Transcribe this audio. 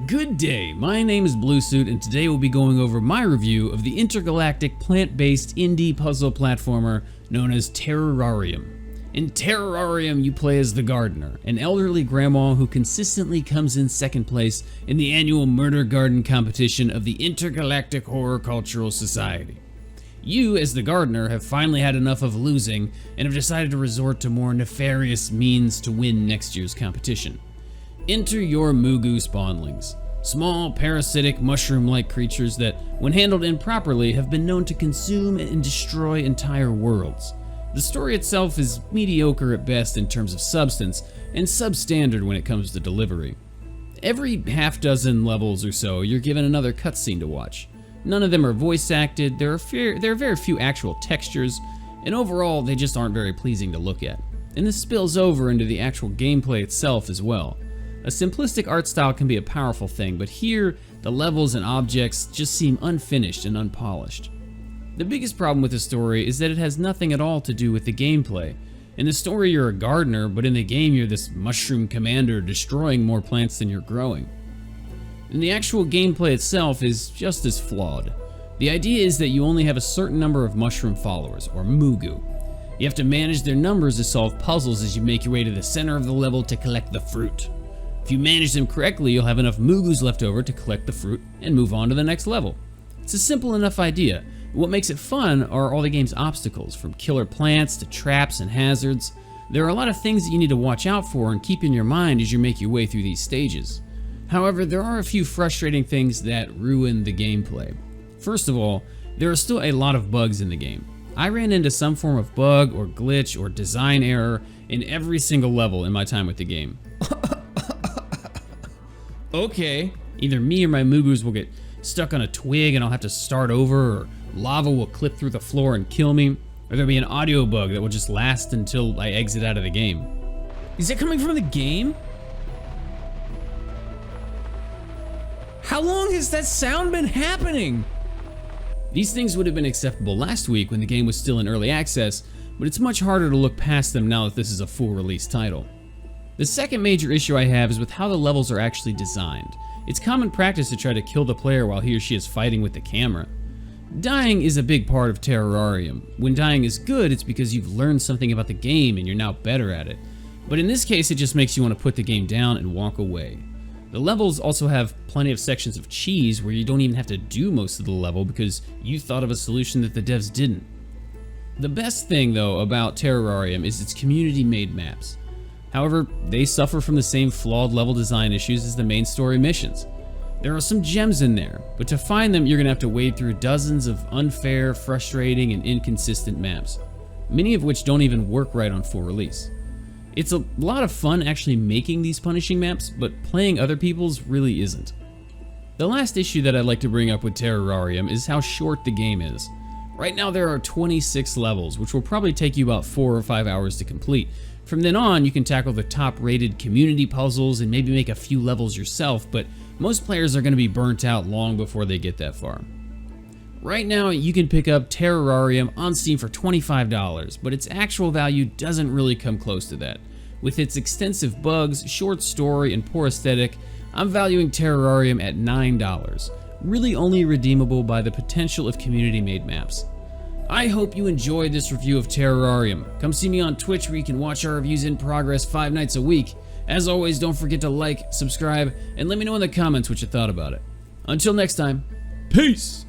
Good day, my name is Bluesuit and today we'll be going over my review of the intergalactic plant-based indie puzzle platformer known as Terrorarium. In Terrorarium, you play as the gardener, an elderly grandma who consistently comes in second place in the annual murder garden competition of the Intergalactic Horticultural Society. You, as the gardener, have finally had enough of losing and have decided to resort to more nefarious means to win next year's competition. Enter your Mugu spawnlings, small, parasitic, mushroom-like creatures that, when handled improperly, have been known to consume and destroy entire worlds. The story itself is mediocre at best in terms of substance, and substandard when it comes to delivery. Every half dozen levels or so, you're given another cutscene to watch. None of them are voice acted, there are very few actual textures, and overall, they just aren't very pleasing to look at. And this spills over into the actual gameplay itself as well. A simplistic art style can be a powerful thing, but here, the levels and objects just seem unfinished and unpolished. The biggest problem with the story is that it has nothing at all to do with the gameplay. In the story, you're a gardener, but in the game, you're this mushroom commander destroying more plants than you're growing. And the actual gameplay itself is just as flawed. The idea is that you only have a certain number of mushroom followers, or Mugu. You have to manage their numbers to solve puzzles as you make your way to the center of the level to collect the fruit. If you manage them correctly, you'll have enough Mugus left over to collect the fruit and move on to the next level. It's a simple enough idea. What makes it fun are all the game's obstacles, from killer plants to traps and hazards. There are a lot of things that you need to watch out for and keep in your mind as you make your way through these stages. However, there are a few frustrating things that ruin the gameplay. First of all, there are still a lot of bugs in the game. I ran into some form of bug or glitch or design error in every single level in my time with the game. Okay, either me or my Mugus will get stuck on a twig and I'll have to start over, or lava will clip through the floor and kill me, or there'll be an audio bug that will just last until I exit out of the game. Is it coming from the game? How long has that sound been happening? These things would have been acceptable last week when the game was still in early access, but it's much harder to look past them now that this is a full release title. The second major issue I have is with how the levels are actually designed. It's common practice to try to kill the player while he or she is fighting with the camera. Dying is a big part of Terrorarium. When dying is good, it's because you've learned something about the game and you're now better at it. But in this case, it just makes you want to put the game down and walk away. The levels also have plenty of sections of cheese where you don't even have to do most of the level because you thought of a solution that the devs didn't. The best thing, though, about Terrorarium is its community-made maps. However, they suffer from the same flawed level design issues as the main story missions. There are some gems in there, but to find them you're going to have to wade through dozens of unfair, frustrating, and inconsistent maps, many of which don't even work right on full release. It's a lot of fun actually making these punishing maps, but playing other people's really isn't. The last issue that I'd like to bring up with Terrorarium is how short the game is. Right now there are 26 levels, which will probably take you about 4 or 5 hours to complete. From then on, you can tackle the top-rated community puzzles and maybe make a few levels yourself, but most players are going to be burnt out long before they get that far. Right now, you can pick up Terrorarium on Steam for $25, but its actual value doesn't really come close to that. With its extensive bugs, short story, and poor aesthetic, I'm valuing Terrorarium at $9, really only redeemable by the potential of community-made maps. I hope you enjoyed this review of Terrorarium. Come see me on Twitch where you can watch our reviews in progress 5 nights a week. As always, don't forget to like, subscribe, and let me know in the comments what you thought about it. Until next time, peace!